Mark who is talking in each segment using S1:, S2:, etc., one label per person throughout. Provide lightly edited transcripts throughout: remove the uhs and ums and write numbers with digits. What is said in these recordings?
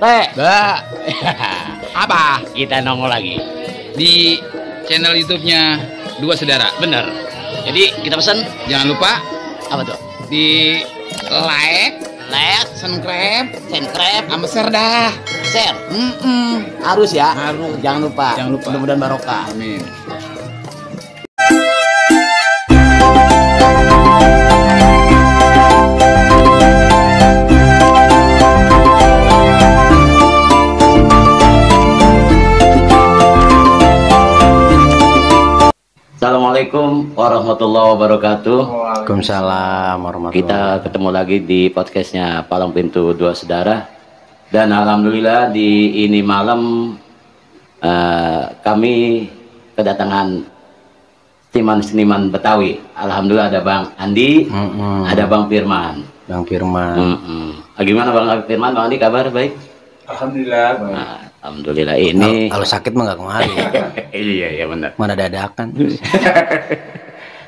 S1: Teh.
S2: Apa?
S1: Kita nongol lagi
S2: Di channel YouTube-nya Dua Saudara.
S1: bener. Jadi kita pesan
S2: Jangan lupa
S1: apa tuh?
S2: di like, subscribe, sama share dah.
S1: Share. Harus ya.
S2: Harus.
S1: Jangan lupa.
S2: Jangan lupa.
S1: Mudah-mudahan barokah.
S2: Amin.
S1: Assalamualaikum warahmatullahi wabarakatuh.
S3: Waalaikumsalam warahmatullahi.
S1: Kita ketemu lagi di podcastnya Palang Pintu Dua Saudara. Dan alhamdulillah di ini malam kami kedatangan seniman Betawi. Alhamdulillah ada Bang Andi, ada Bang Firman.
S3: Bang Firman.
S1: Gimana Bang Firman? Bang Andi kabar baik?
S4: Alhamdulillah.
S1: Nah, alhamdulillah ini.
S3: Kalau sakit mah nggak kemari.
S1: Iya benar.
S3: Mana dadakan.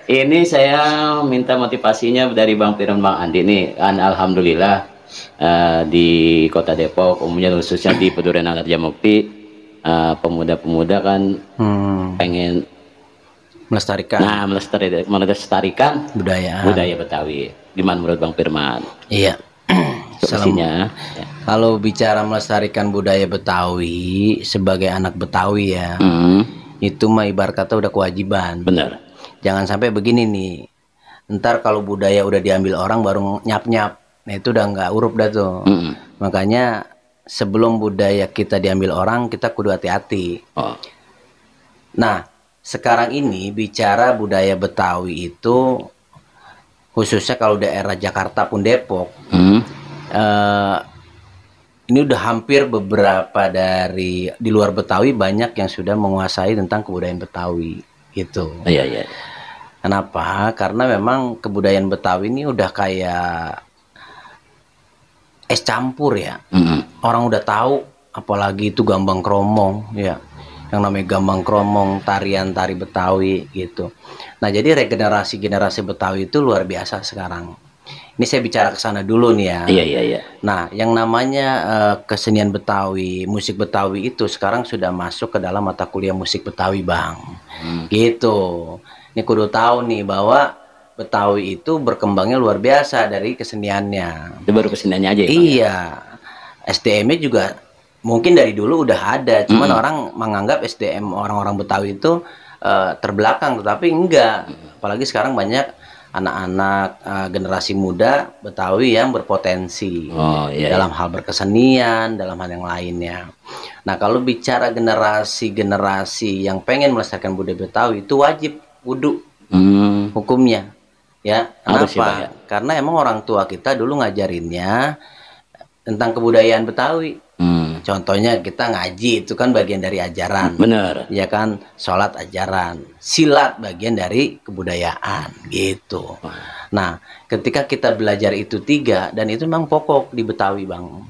S1: Ini saya minta motivasinya dari Bang Firman, Bang Andi nih. Kan alhamdulillah di Kota Depok, umumnya khususnya di Pedurean Harja Mukti, pemuda-pemuda kan pengen melestarikan budaya Betawi. Gimana menurut Bang Firman?
S3: Iya.
S1: Solusinya.
S3: Kalau bicara melestarikan budaya Betawi sebagai anak Betawi ya, itu mah ibarat kata udah kewajiban.
S1: Benar.
S3: Jangan sampai begini nih. Ntar kalau budaya udah diambil orang baru nyap-nyap. Nah itu udah nggak urup dah tuh. Makanya sebelum budaya kita diambil orang, kita kudu hati-hati. Nah, sekarang ini bicara budaya Betawi itu, khususnya kalau daerah Jakarta pun Depok, ini udah hampir beberapa dari di luar Betawi banyak yang sudah menguasai tentang kebudayaan Betawi gitu.
S1: Iya.
S3: Kenapa? Karena memang kebudayaan Betawi ini udah kayak es campur ya. Orang udah tahu, apalagi itu gambang kromong ya. Yang namanya gambang kromong, tarian-tari Betawi gitu. Nah, jadi regenerasi generasi Betawi itu luar biasa sekarang. Ini saya bicara ke sana dulu nih ya.
S1: Iya.
S3: Nah, yang namanya kesenian Betawi, musik Betawi itu sekarang sudah masuk ke dalam mata kuliah musik Betawi, Bang. Gitu. Ini kudu tahu nih bahwa Betawi itu berkembangnya luar biasa dari keseniannya.
S1: Itu baru keseniannya aja ya, Bang?
S3: Iya. SDM-nya juga mungkin dari dulu udah ada, cuman orang menganggap SDM orang-orang Betawi itu terbelakang, tetapi enggak. Apalagi sekarang banyak anak-anak generasi muda Betawi yang berpotensi dalam hal berkesenian, dalam hal yang lainnya. Nah, kalau bicara generasi-generasi yang pengen melestarikan budaya Betawi itu wajib wudu hukumnya, ya. Kenapa? Ya. Karena emang orang tua kita dulu ngajarinnya tentang kebudayaan Betawi. Contohnya kita ngaji itu kan bagian dari ajaran.
S1: Bener.
S3: Ya kan, sholat ajaran, silat bagian dari kebudayaan gitu. Nah, ketika kita belajar itu tiga, dan itu memang pokok di Betawi, Bang.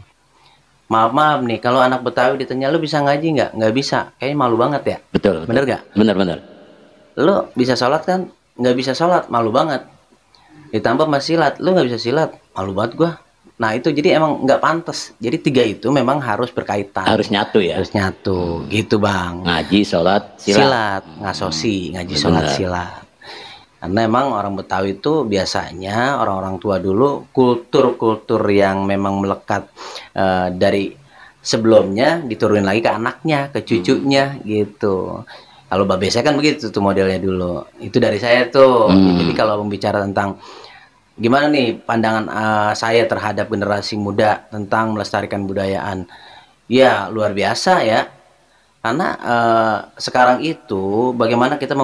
S3: Maaf nih, kalau anak Betawi ditanya, lu bisa ngaji nggak? Nggak bisa, kayaknya malu banget ya.
S1: Betul.
S3: Bener nggak?
S1: Bener.
S3: Lu bisa sholat kan? Nggak bisa sholat, malu banget. Ditambah masih silat, lu nggak bisa silat, malu banget gua. Nah itu jadi emang nggak pantas. Jadi tiga itu memang harus berkaitan.
S1: Harus nyatu ya.
S3: Harus nyatu, gitu Bang.
S1: Ngaji, sholat,
S3: silat, ngasosi, ngaji, sholat, silat. Karena emang orang Betawi itu biasanya orang-orang tua dulu kultur-kultur yang memang melekat dari sebelumnya diturunin lagi ke anaknya, ke cucunya gitu. Kalau babe saya kan begitu tuh modelnya dulu. Itu dari saya tuh. Jadi kalau bicara tentang gimana nih pandangan saya terhadap generasi muda tentang melestarikan budayaan, ya luar biasa ya. Karena sekarang itu bagaimana kita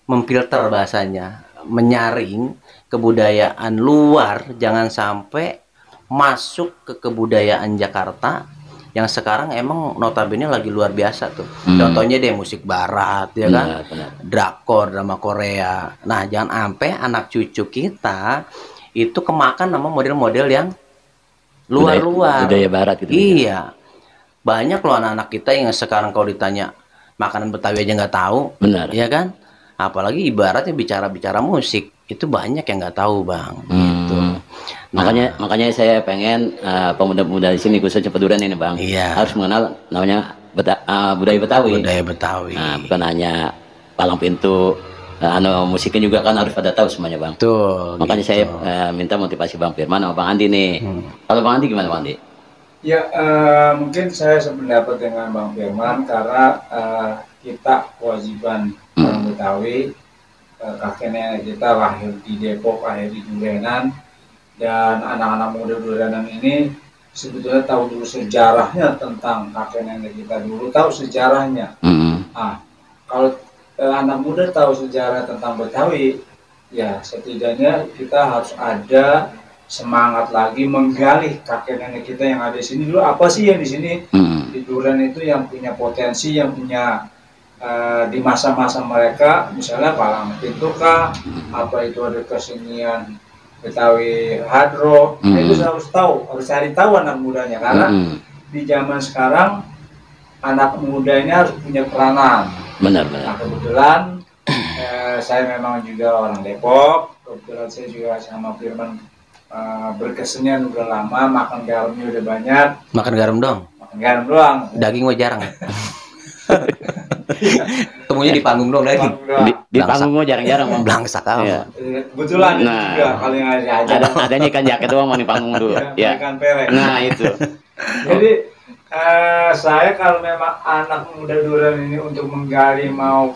S3: memfilter bahasanya, menyaring kebudayaan luar, jangan sampai masuk ke kebudayaan Jakarta yang sekarang emang notabene lagi luar biasa tuh. Contohnya deh musik barat ya kan, drakor, drama Korea. Nah jangan sampai anak cucu kita itu kemakan sama model-model yang luar-luar
S1: budaya barat gitu.
S3: Iya, banyak loh anak-anak kita yang sekarang kalau ditanya makanan Betawi aja nggak tahu.
S1: Benar.
S3: Ya kan, apalagi ibaratnya bicara musik itu banyak yang nggak tahu, Bang. Gitu.
S1: Makanya saya pengen pemuda-pemuda di sini khususnya Peduren ini Bang, harus mengenal namanya budaya Betawi.
S3: Budaya Betawi.
S1: Nah, bukan hanya palang pintu, musiknya juga kan harus pada tahu semuanya Bang.
S3: Betul.
S1: Makanya saya minta motivasi Bang Firman sama Bang Andi nih. Kalau Bang Andi gimana Bang Andi?
S4: Ya, mungkin saya sependapat dengan Bang Firman karena kita kewajiban orang Betawi, kakek nenek kita lahir di Depok, lahir di Durenan, dan anak-anak muda Durenan ini sebetulnya tahu dulu sejarahnya tentang kakek nenek kita dulu, tahu sejarahnya. Nah, kalau anak muda tahu sejarah tentang Betawi, ya setidaknya kita harus ada semangat lagi menggali kakek nenek kita yang ada di sini dulu, apa sih yang di sini di Duren itu yang punya potensi, yang punya di masa-masa mereka, misalnya palang pintu kah, apa itu ada kesenian Betawi hadro, itu harus tahu, harus cari tahu anak mudanya, karena di zaman sekarang anak muda ini harus punya peranan. Benar. Nah, kebetulan saya memang juga orang Depok, kebetulan saya juga sama Firman berkesenian udah lama, makan garamnya udah banyak. Makan garam doang? Makan garam doang. Daging mah jarang.
S3: Temunya di panggung doang lagi.
S1: Di panggung mah jarang-jarang Bang.
S3: Belangsak aja.
S4: Ya. Kebetulan juga paling aja.
S1: Adanya ikan jaket doang mau di panggung dulu.
S4: Ya. Ikan pere.
S1: Nah, itu.
S4: Jadi saya kalau memang anak muda Duren ini untuk menggali, mau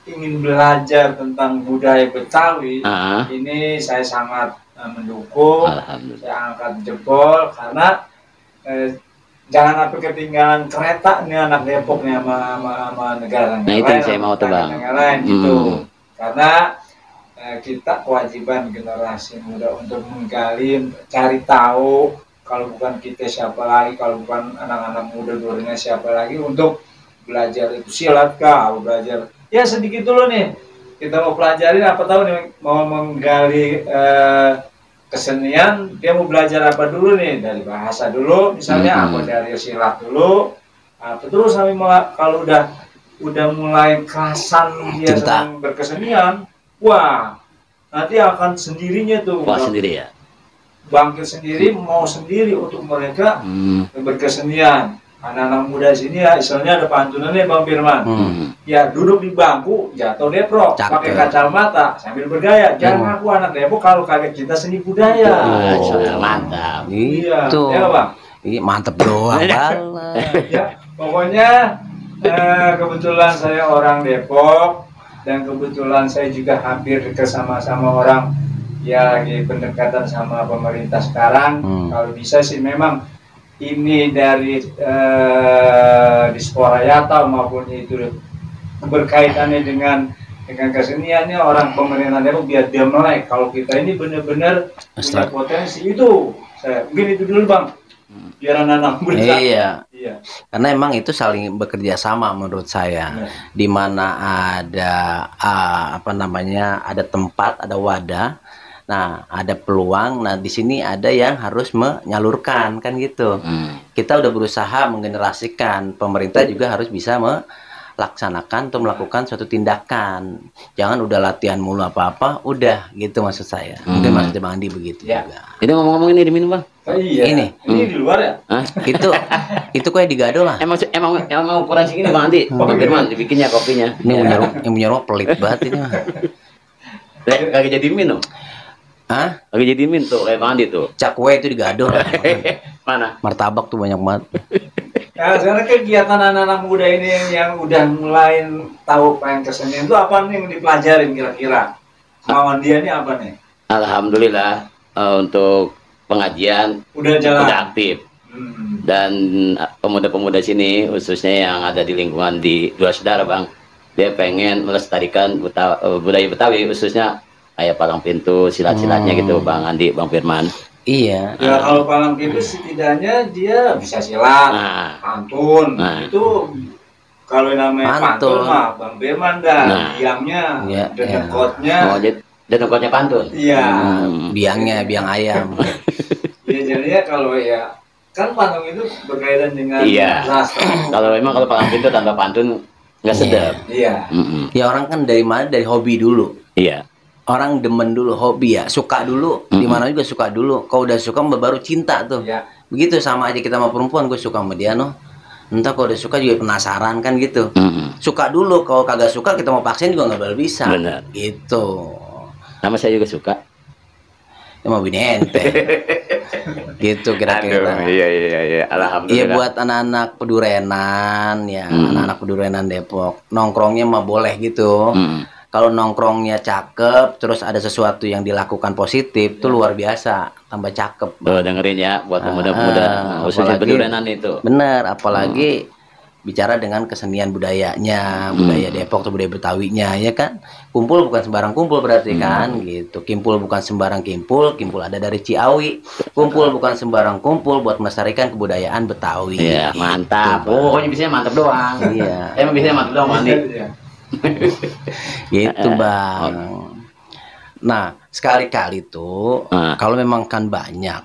S4: ingin belajar tentang budaya Betawi, ini saya sangat mendukung. Saya angkat jempol karena jangan sampai ketinggalan kereta nih anak Depok nih sama negara lain.
S1: Nah, itu yang saya mau tuh Bang.
S4: Gitu. Karena kita kewajiban generasi muda untuk menggali, cari tahu. Kalau bukan kita siapa lagi, kalau bukan anak-anak muda Durennya siapa lagi untuk belajar itu silat kah, belajar ya sedikit dulu nih. Kita mau pelajarin apa tahu nih, mau menggali kesenian, dia mau belajar apa dulu nih, dari bahasa dulu misalnya, apa dari silat dulu, apa terus sampai kalau udah mulai kerasan dia sedang berkesenian, wah nanti akan sendirinya tuh.
S1: Wah, sendiri ya.
S4: Bangkit sendiri, mau sendiri untuk mereka berkesenian. Anak-anak muda sini ya, istilahnya ada pantunannya Bang Firman. Ya duduk di bangku, jatuh deprok, pakai kacamata sambil bergaya. Jangan aku anak Depok kalau kaget kita seni budaya.
S1: Mantap.
S4: Iya, ya Bang.
S3: Iya, mantep doang.
S4: Ya, pokoknya kebetulan saya orang Depok dan kebetulan saya juga hampir dekat sama orang ya lagi pendekatan sama pemerintah sekarang. Kalau bisa sih memang ini dari diaspora Yata maupun itu berkaitannya dengan keseniannya orang pemerintah Depok biar dia melek. Kalau kita ini benar-benar punya potensi itu. Mungkin itu dulu Bang. Biar anak-anak muda.
S3: Iya. Karena emang itu saling bekerja sama menurut saya. Di mana ada ada tempat, ada wadah. Nah, ada peluang. Nah, di sini ada yang harus menyalurkan kan gitu. Kita udah berusaha menggenerasikan, pemerintah juga harus bisa melaksanakan atau melakukan suatu tindakan. Jangan udah latihan mulu apa-apa, udah gitu maksud saya. Mungkin maksudnya Bang Andi begitu juga.
S1: Ini ngomong-ngomong ini diminum Bang.
S4: Iya. Ini di luar ya?
S3: Itu kayak digado lah.
S1: Emang ukuran segini Bang Andi. Bang Firman dibikinnya kopinya.
S3: Ini yang punya rumah pelit banget ini mah.
S1: Kagak jadi minum.
S3: Hah?
S1: Lagi jadi min tuh kayak Bang Andi tuh.
S3: Cakwe itu digado.
S1: Mana?
S3: Martabak tuh banyak banget.
S4: Nah, sekarang kegiatan anak-anak muda ini yang udah mulai tahu pengen kesenian itu apa nih yang dipelajarin kira-kira? Kemauan dia ini apa nih?
S1: Alhamdulillah untuk pengajian
S4: udah jalan,
S1: udah aktif. Dan pemuda-pemuda sini khususnya yang ada di lingkungan di Dua Saudara Bang, dia pengen melestarikan budaya Betawi khususnya kayak palang pintu, silat-silatnya gitu Bang Andi, Bang Firman.
S3: Iya.
S4: Ya kalau palang pintu setidaknya dia bisa silat, pantun. Itu kalau namanya pantun mah Bang Firman dah, biangnya, dedekotnya.
S1: Oh, dedekotnya pantun.
S4: Iya.
S3: Biangnya biang ayam.
S4: Ya jadinya kalau ya kan pantun itu berkaitan dengan sastra.
S1: Kalau palang pintu tanpa pantun nggak sedap.
S4: Iya.
S3: Ya orang kan dari mana? Dari hobi dulu.
S1: Iya.
S3: orang demen dulu, hobi ya, suka dulu, di mana juga suka dulu. Kalau udah suka baru cinta tuh.
S4: Ya.
S3: Begitu sama aja kita sama perempuan, gue suka sama dia noh. Entah kalau udah suka juga penasaran kan gitu. Suka dulu, kalau kagak suka kita mau paksain juga nggak bakal bisa.
S1: Benar.
S3: Gitu.
S1: Sama saya juga suka.
S3: Ya mau bini ente. Gitu kira-kira.
S1: Aduh, iya. Alhamdulillah.
S3: Iya buat anak-anak Pedurenan ya, anak-anak Pedurenan Depok. Nongkrongnya mah boleh gitu. Kalau nongkrongnya cakep, terus ada sesuatu yang dilakukan positif, itu luar biasa, tambah cakep.
S1: Oh, dengerin ya buat pemuda-pemuda khususnya Pedurenan itu.
S3: Bener, apalagi bicara dengan kesenian budayanya, budaya Depok atau budaya Betawinya, ya kan? Kumpul bukan sembarang kumpul berarti kan, gitu. Kimpul bukan sembarang kimpul ada dari Ciawi. Kumpul bukan sembarang kumpul buat melestarikan kebudayaan Betawi.
S1: Iya,
S3: gitu,
S1: mantap.
S3: Bang.
S1: Pokoknya bisanya mantap doang.
S3: Iya.
S1: Emang bisanya mantap doang, Mandi.
S3: Gitu Bang. Nah sekali-kali tuh kalau memang kan banyak,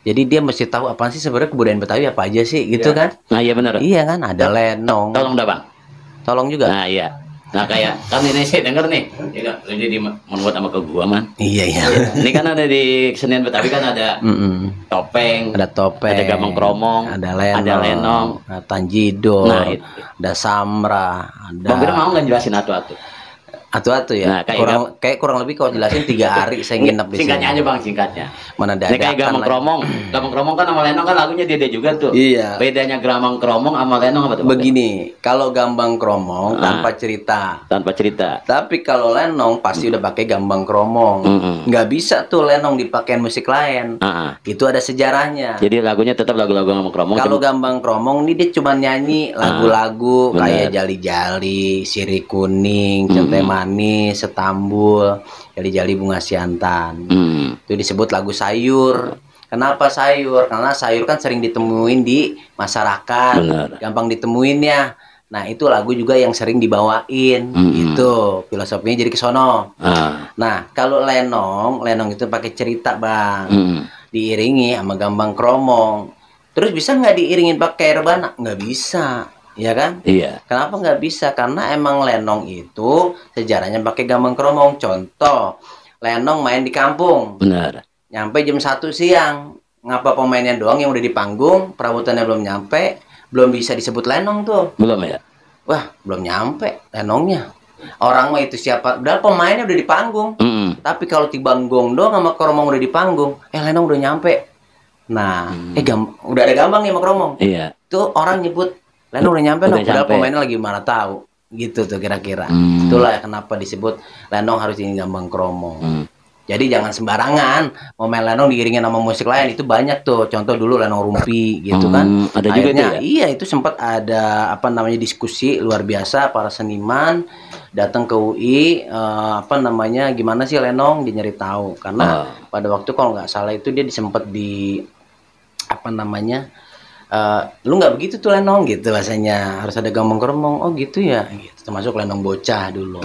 S3: jadi dia mesti tahu apa sih sebenarnya kebudayaan Betawi apa aja sih gitu kan.
S1: Nah iya benar.
S3: Iya kan, ada lenong.
S1: Tolong dah Bang.
S3: Tolong juga.
S1: Nah iya. Nah kayak kan ini saya denger nih, jadi membuat sama ke gua man.
S3: Iya.
S1: Ini kan ada di kesenian Betawi kan ada topeng,
S3: Ada topeng,
S1: ada gambang kromong,
S3: ada lenong, ada tanjidor,
S1: Nah, itu.
S3: ada samra, ada
S1: Bang Bira mau nggak jelasin atu-atu?
S3: atu-atu ya.
S1: Nah, kayak
S3: kurang lebih kalau jelasin 3 hari saya nginep di sini.
S1: Singkatnya aja Bang, singkatnya.
S3: Mana
S1: Ini kayak
S3: dadakan
S1: Gambang Kromong kan sama Lenong kan lagunya dia juga tuh.
S3: Iya.
S1: Bedanya Gambang Kromong sama Lenong apa tuh?
S3: Begini, kalau gambang kromong tanpa cerita.
S1: Tanpa cerita.
S3: Tapi kalau lenong pasti udah pakai gambang kromong. Nggak bisa tuh lenong dipakai musik lain. Itu ada sejarahnya.
S1: Jadi lagunya tetap lagu-lagu Gambang Kromong.
S3: Kalau gambang kromong ini dia cuma nyanyi lagu-lagu kayak jali-jali, sirih kuning, centai manis, setambul, jali-jali bunga siantan. Itu disebut lagu sayur. Kenapa sayur? Karena sayur kan sering ditemuin di masyarakat.
S1: Benar.
S3: Gampang ditemuin ya. Nah itu lagu juga yang sering dibawain. Gitu filosofinya jadi kesono. Nah kalau lenong itu pakai cerita Bang. Diiringi sama gambang kromong. Terus bisa nggak diiringin pakai rebana? Nggak bisa. Ya kan?
S1: Iya.
S3: Kenapa nggak bisa? Karena emang lenong itu sejarahnya pakai gambang kromong. Contoh, lenong main di kampung.
S1: Benar.
S3: Nyampe jam 1 siang. Ngapa pemainnya doang yang udah di panggung, perabotannya belum nyampe, belum bisa disebut lenong tuh.
S1: Belum ya?
S3: Wah, belum nyampe lenongnya. Orang mah itu siapa? Udah pemainnya udah di panggung. Tapi kalau tibanggong doang sama kromong udah di panggung, lenong udah nyampe. Nah, udah ada gambang nih sama kromong.
S1: Iya.
S3: Tuh orang nyebut lenong udah nyampe, padahal pemainnya lagi mana tahu. Gitu tuh kira-kira. Itulah kenapa disebut lenong harus ini gambang kromong. Jadi jangan sembarangan mau main lenong diiringin sama musik lain, itu banyak tuh. Contoh dulu lenong rumpi gitu kan.
S1: Ada juga
S3: akhirnya,
S1: itu ya?
S3: Iya, itu sempat ada diskusi luar biasa para seniman datang ke UI gimana sih lenong, dia nyari tahu. Karena pada waktu kalau nggak salah itu dia sempat lu nggak begitu tuh lenong gitu bahasanya, harus ada gambang kromong. Oh gitu ya gitu. Termasuk lenong bocah dulu.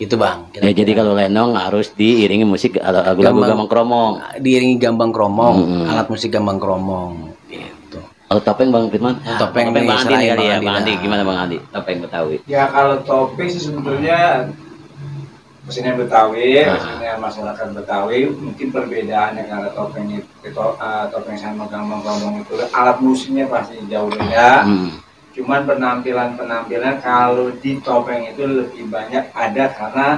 S3: Itu Bang.
S1: Ya, jadi kalau lenong harus diiringi musik lagu-lagu gambang kromong.
S3: Diiringi gambang kromong, alat musik gambang kromong gitu.
S1: Kalau topeng Bang Firman?
S3: Topeng
S1: Bang Andi nih kali ya.
S3: Bang
S1: Bang Andi
S3: Andi.
S1: gimana Bang Andi? Topeng Betawi.
S4: Ya kalau topeng sih sebetulnya kesenian Betawi, kesenian masyarakat Betawi, mungkin perbedaannya karena topeng topeng sama gambang kromong itu alat musiknya pasti jauh beda. Cuman penampilan kalau di topeng itu lebih banyak ada karena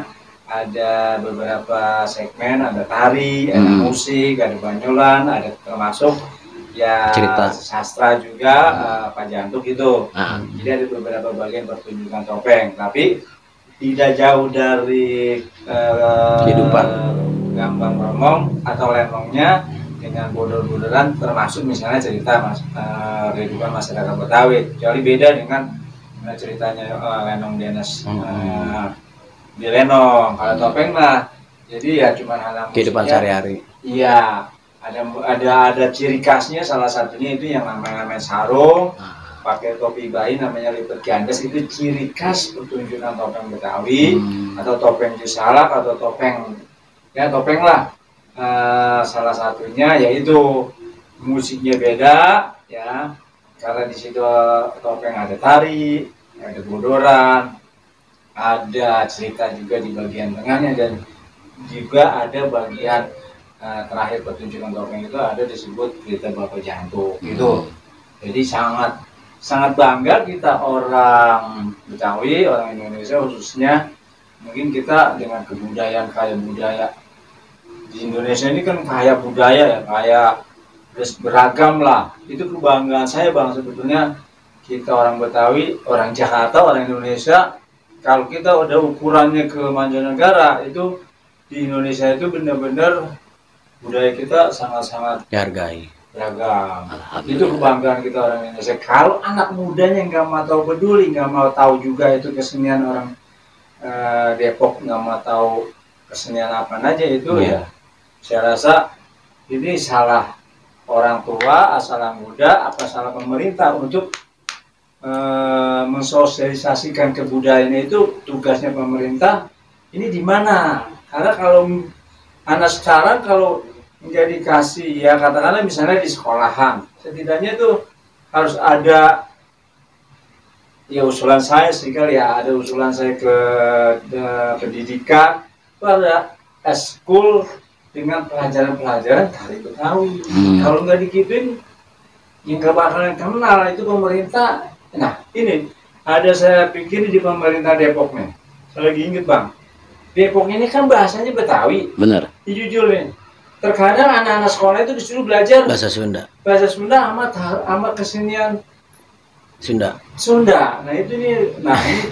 S4: ada beberapa segmen, ada tari, ada musik, ada banyolan, ada termasuk ya
S3: cerita
S4: sastra juga, Pak Jantuk gitu. Jadi ada beberapa bagian pertunjukan topeng, tapi tidak jauh dari
S3: kehidupan
S4: gambang kromong atau lenongnya dengan bodor-bodoran, termasuk misalnya cerita kehidupan masyarakat Betawi. Kecuali beda dengan ceritanya lenong Denes di lenong. Kalau topeng lah, jadi ya cuma hal
S3: kehidupan sehari-hari.
S4: Iya, ada ciri khasnya, salah satunya itu yang namanya sarung, pakai topi bayi namanya lipat gandes, itu ciri khas pertunjukan topeng Betawi atau topeng Cisalak atau topeng lah. Salah satunya yaitu musiknya beda ya, karena di situ topeng ada tari, ada bodoran, ada cerita juga di bagian tengahnya, dan juga ada bagian terakhir pertunjukan topeng itu ada disebut berita Bapak Jantung gitu. Jadi sangat bangga kita orang Betawi, orang Indonesia khususnya, mungkin kita dengan kebudayaan, kaya budaya di Indonesia ini kan kaya budaya ya, kaya beragam lah. Itu kebanggaan saya Bang, sebetulnya kita orang Betawi, orang Jakarta, orang Indonesia, kalau kita udah ukurannya ke mancanegara, itu di Indonesia itu benar-benar budaya kita sangat-sangat
S3: dihargai.
S4: beragam. Itu kebanggaan kita orang Indonesia. Kalau anak mudanya nggak mau tahu peduli, nggak mau tahu juga itu kesenian orang Depok, nggak mau tahu kesenian apa aja itu ya, saya rasa ini salah orang tua, salah muda, apa salah pemerintah untuk mensosialisasikan kebudayaan itu. Tugasnya pemerintah ini di mana? Karena kalau anak sekarang kalau nggak dikasih, ya katakanlah misalnya di sekolahan, setidaknya itu harus ada, ya usulan saya sih kali ya, ada usulan saya ke pendidikan itu ada eskul dengan pelajaran-pelajaran tari Betawi. Kalau nggak digituin, yang nggak bakalan kenal itu pemerintah. Nah ini ada, saya pikir di pemerintah Depok nih, saya lagi inget Bang, Depok ini kan bahasanya Betawi.
S1: Bener.
S4: Jujur nih, terkadang anak-anak sekolah itu disuruh belajar
S3: Bahasa Sunda.
S4: bahasa Sunda sama kesenian Sunda. Nah ini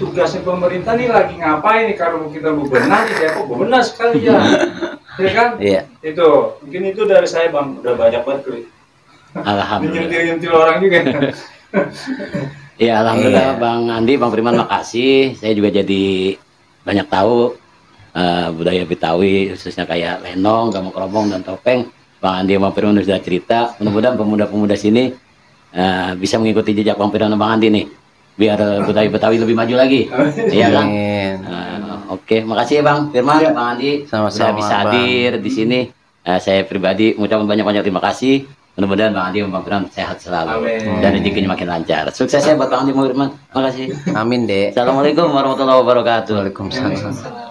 S4: tugasnya pemerintah nih lagi ngapain nih? Kalau kita bebenah di Depok, bebenah sekali ya, ya kan?
S3: Iya.
S4: Itu mungkin itu dari saya Bang, udah banyak banget tuh.
S1: Alhamdulillah.
S4: Nyentil orang juga.
S1: Ya alhamdulillah Bang Andi, Bang Firman, makasih. Saya juga jadi banyak tahu budaya Betawi, khususnya kayak lenong, gamak kerobong, dan topeng. Bang Andi sama Bang Firman sudah cerita. Mudah-mudahan pemuda-pemuda sini bisa mengikuti jejak Bang Firman dan Bang Andi nih, biar Betawi lebih maju lagi. Iya kan? Oke, makasih ya Bang Firman, Bang Andi, sudah bisa hadir di sini. Saya pribadi mengucapkan banyak-banyak terima kasih. Mudah-mudahan Bang Andi dan Bang Firman sehat selalu.
S4: Amin.
S1: Dan rezekinya makin lancar. Sukses ya buat Bang Andi dan Bang Firman. Makasih.
S3: Amin, Dek.
S1: Assalamualaikum warahmatullahi wabarakatuh.
S3: Waalaikumsalam.